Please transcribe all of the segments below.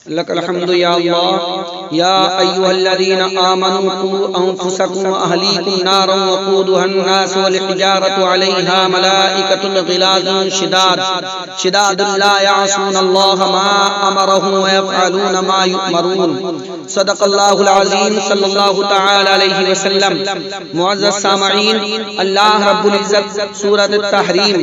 لك الحمد يا الله يا أيها الذين آمنوا قوا أنفسكم وأهليكم نارا وقودها الناس والحجارة عليها ملائكة غلاظ شداد لا يعصون الله ما أمرهم ويفعلون ما يؤمرون صدق الله العظيم صلی اللہ تعالی علیہ وسلم۔ معزز سامعین، اللہ رب العزت سورۃ التحریم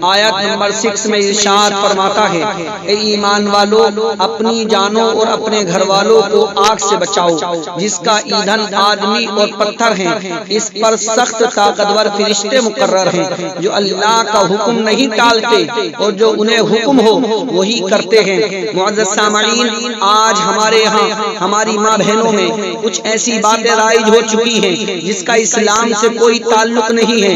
آیت نمبر 6 میں ارشاد فرماتا ہے، اے ایمان والو اپنی جانوں اور اپنے گھر والوں کو آگ سے بچاؤ جس کا ایندھن آدمی اور پتھر ہیں، اس پر سخت طاقتور فرشتے مقرر ہیں جو اللہ کا حکم نہیں ٹالتے اور جو انہیں حکم ہو وہی کرتے ہیں۔ معزز سامعین، آج ہمارے ہاں ہماری ماں بہنوں میں کچھ ایسی باتیں رائج ہو چکی ہیں جس کا اسلام سے کوئی تعلق نہیں ہے،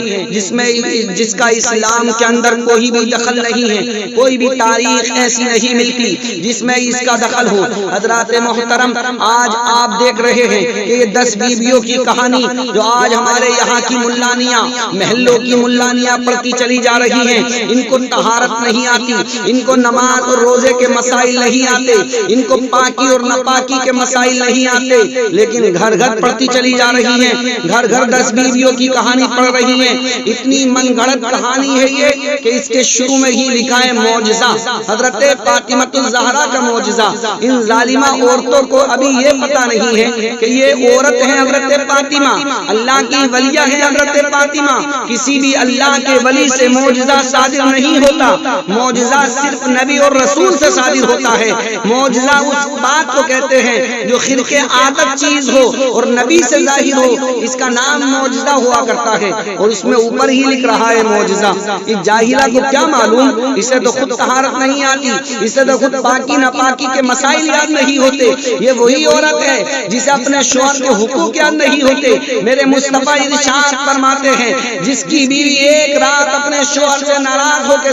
جس کا اسلام کے اندر کوئی بھی دخل نہیں ہے، کوئی بھی تاریخ ایسی نہیں ملتی جس میں اس کا دخل ہو۔ حضرات محترم، آج آپ دیکھ رہے ہیں کہ یہ 10 بیویوں کی کہانی جو آج ہمارے یہاں کی ملانیاں، محلوں کی ملانیاں پڑھتی چلی جا رہی ہیں، ان کو طہارت نہیں آتی، ان کو نماز اور روزے کے مسائل نہیں آتے، ان کو پاکی اور ناپاکی کے مسائل نہیں آتے، لیکن گھر گھر پڑھتی چلی جا رہی ہیں، گھر گھر 10 بیویوں کی کہانی پڑھ رہی ہیں۔ اتنی من گھڑت کہانی ہے یہ کہ اس کے شروع میں ہی لکھا ہے معجزہ، حضرت فاطمہ الزہرا کا معجزہ۔ ان ظالمہ عورتوں کو ابھی یہ پتہ نہیں ہے کہ یہ عورت ہے حضرت فاطمہ، اللہ کی ولیہ ہے حضرت فاطمہ۔ کسی بھی اللہ کے ولی سے معجزہ صادر نہیں ہوتا، معجزہ صرف نبی اور رسول سے صادر ہوتا ہے۔ معجزہ اس بات کو کہتے ہیں جو خرق عادت چیز ہو اور نبی سے ظاہر ہو، اس کا نام معجزہ ہوا کرتا ہے، اور اس میں اوپر ہی لکھ رہا ہے معجزہ۔ اس جاہلہ کو کیا معلوم، اسے تو خود طہارت نہیں آتی، اسے تو خود پاکی ناپاکی کے مسائل یاد نہیں ہوتے۔ یہ وہی عورت ہے جسے اپنے شوہر کے حقوق یاد نہیں ہوتے۔ میرے مصطفیٰ ارشاد فرماتے ہیں، جس کی بیوی ایک رات اپنے شوہر سے ناراض ہو کے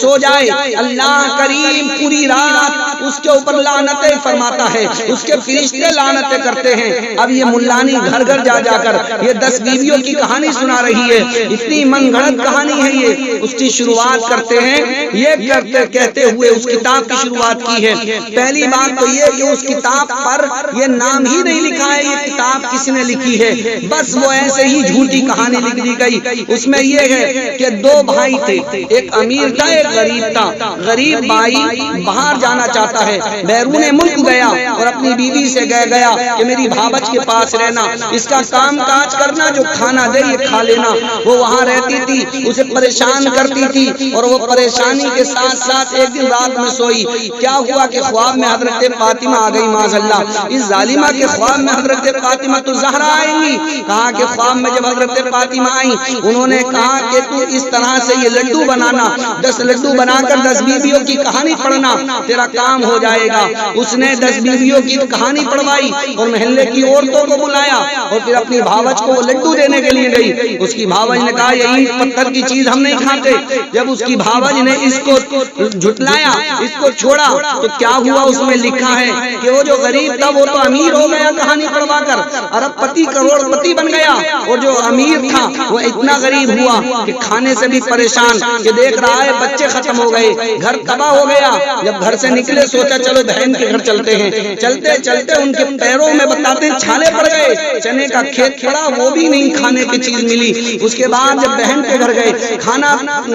سو جائے، اللہ کریم پوری رات اس کے اوپر لعنتیں فرماتا ہے، اس کے فرشتے لعنتیں کرتے ہیں۔ اب یہ ملانی گھر گھر جا جا کر یہ 10 بیویوں کی کہانی سنا رہی ہے، اتنی من گھڑت کہانی ہے یہ۔ اس کی شروعات کرتے ہیں یہ کہتے ہوئے اس کتاب کی شروعات کی ہے۔ پہلی بات تو یہ کہ اس کتاب پر یہ نام ہی نہیں لکھا ہے یہ کتاب کس نے لکھی ہے، بس وہ ایسے ہی جھوٹی کہانی لکھ دی گئی۔ اس میں یہ ہے کہ 2 بھائی تھے، ایک امیر تھا ایک غریب تھا۔ غریب بھائی باہر جانا چاہتا ہے، بیرون ملک گیا اور اپنی بیوی سے گیا کہ میری بھابج کے پاس رہنا، اس کا کام کاج کرنا، جو کھانا دے یہ کھا لینا۔ وہ وہاں رہتی تھی، اسے پریشان کرتی تھی، اور وہ پریشانی کے ساتھ ساتھ ایک دن رات میں سوئی، کیا ہوا کہ خواب میں حضرت فاطمہ آ گئی معاذ اللہ۔ اس ظالمہ کے خواب میں حضرت فاطمہ الزہرا آئیں گی۔ کہا کہ خواب میں جب حضرت فاطمہ آئیں، انہوں نے کہا کہ تو اس طرح سے یہ لڈو بنانا، 10 لڈو بنا کر 10 بیویوں کی کہانی پڑھنا، تیرا کام ہو جائے گا۔ اس نے 10 بیویوں کی کہانی پڑھوائی اور محلے کی عورتوں کو بلایا، اور پھر اپنی بھاوج کو وہ لڈو دینے کے لیے گئی۔ اس کی بھاوج نے کہا یہ اینٹ پتھر کی چیز ہم نہیں کھاتے۔ جب اس کی بھاوج نے اس کو جھٹلایا، اس کو چھوڑا، تو کیا ہوا، اس میں لکھا ہے کہ وہ جو غریب تھا وہ تو امیر ہو گیا کہانی پڑھوا کر، ارب پتی کروڑ پتی بن گیا، اور جو امیر تھا وہ اتنا غریب ہوا کہ کھانے سے بھی پریشان، کہ دیکھ رہا ہے بچے ختم ہو گئے، گھر تباہ ہو گیا۔ جب گھر سے نکلے سوچا چلو بہن کے گھر چلتے ہیں، چلتے چلتے ان کے پیروں میں بتاتے چھالے پڑ گئے، چنے کا کھیت پڑا، وہ بھی نہیں کھانے کی چیز ملی۔ اس کے بعد جب بہن کے گھر گئے، کھانا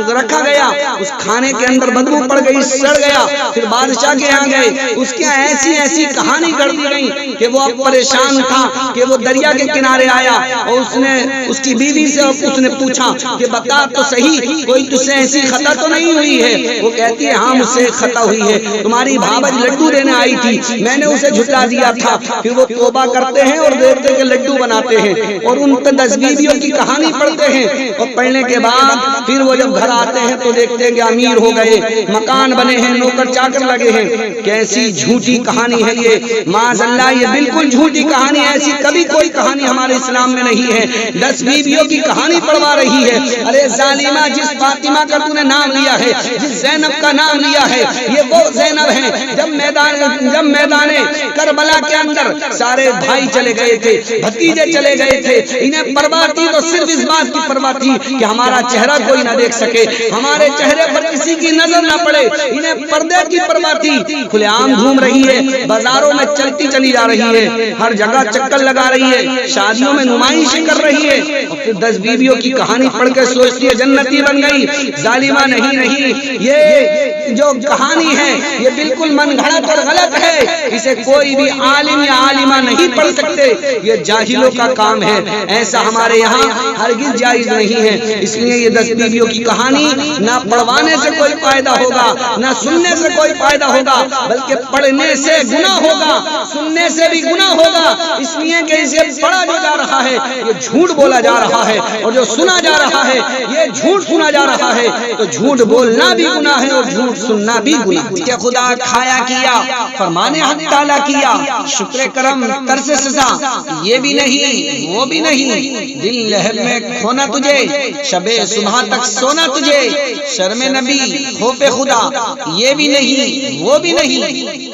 رکھا گیا، اس کھانے کے اندر بدبو پڑ گئی، سڑ گیا۔ پھر بادشاہ کے یہاں گئے، اس کے ایسی کہانی کر دی گئی کہ وہ اب پریشان تھا کہ وہ دریا کے کنارے آیا، اور اس نے اس کی بیوی سے اس نے پوچھا کہ بتا تو صحیح، کوئی تجھ سے ایسی خطا تو نہیں ہوئی ہے؟ وہ کہتی ہے ہاں مجھ سے خطا ہوئی ہے، تمہاری بھابج لڈو دینے آئی تھی، میں نے اسے جھٹلا دیا تھا۔ پھر وہ توبہ کرتے ہیں اور دیکھتے کہ لڈو بناتے ہیں، اور ان 10 بیویوں کی کہانی پڑھتے ہیں، اور پڑھنے کے بعد پھر وہ جب گھر آتے ہیں تو دیکھتے ہیں کہ امیر ہو گئے، مکان بنے ہیں، نوکر چاکر لگے ہیں۔ کیسی جھوٹی کہانی ہے یہ، معاذ اللہ یہ بالکل جھوٹی کہانی ہے، ایسی کبھی کوئی کہانی ہمارے اسلام میں نہیں ہے۔ 10 بیویوں کی کہانی پڑھوا رہی ہے۔ ارے ظالمہ، جس فاطمہ کا تو نے نام لیا ہے، جس زینب کا نام لیا ہے، یہ وہ زینب ہے جب میدان کربلا کے اندر سارے بھائی چلے گئے تھے، بھتیجے چلے گئے تھے، انہیں پرواہ تھی تو صرف اس بات کی پرواہ تھی کہ ہمارا چہرہ کوئی نہ دیکھ سکے، ہمارے چہرے پر کسی کی نظر نہ پڑے، انہیں پردے کی پرواہ تھی۔ کھلے عام گھوم رہی ہے، بازاروں میں چلتی چلی جا رہی ہے، ہر جگہ چکر لگا رہی ہے، شادیوں میں نمائشیں کر رہی ہے، اور پھر 10 بیویوں کی کہانی پڑھ کے سوچتی ہے جنتی بن گئی۔ ظالمہ نہیں، یہ جو کہانی ہے یہ بالکل من گھڑت اور غلط ہے، اسے کوئی بھی عالم یا عالمہ نہیں پڑھ سکتے، یہ جاہلوں کا کام ہے، ایسا ہمارے یہاں ہرگز جائز نہیں ہے۔ اس لیے یہ 10 بیویوں کی کہانی نہ پڑھوانے سے کوئی فائدہ ہوگا، نہ سننے سے کوئی فائدہ ہوگا، بلکہ پڑھنے سے گناہ ہوگا، سننے سے بھی گناہ ہوگا، اس لیے کہ اسے پڑھا جو جا رہا ہے یہ جھوٹ بولا جا رہا ہے، اور جو سنا جا رہا ہے یہ جھوٹ سنا جا رہا ہے، تو جھوٹ بولنا بھی گناہ ہے اور جھوٹ سننا بھی گناہ ہے۔ کہ خدا کھایا کیا، فرمانے حق تعالیٰ کیا، شکر کرم طرز سزا، یہ بھی نہیں وہ بھی نہیں، دل لہر میں کھونا تجھے، شب صبح تک سونا تجھے، شرم نبی خوف خدا، یہ بھی نہیں وہ بھی نہیں۔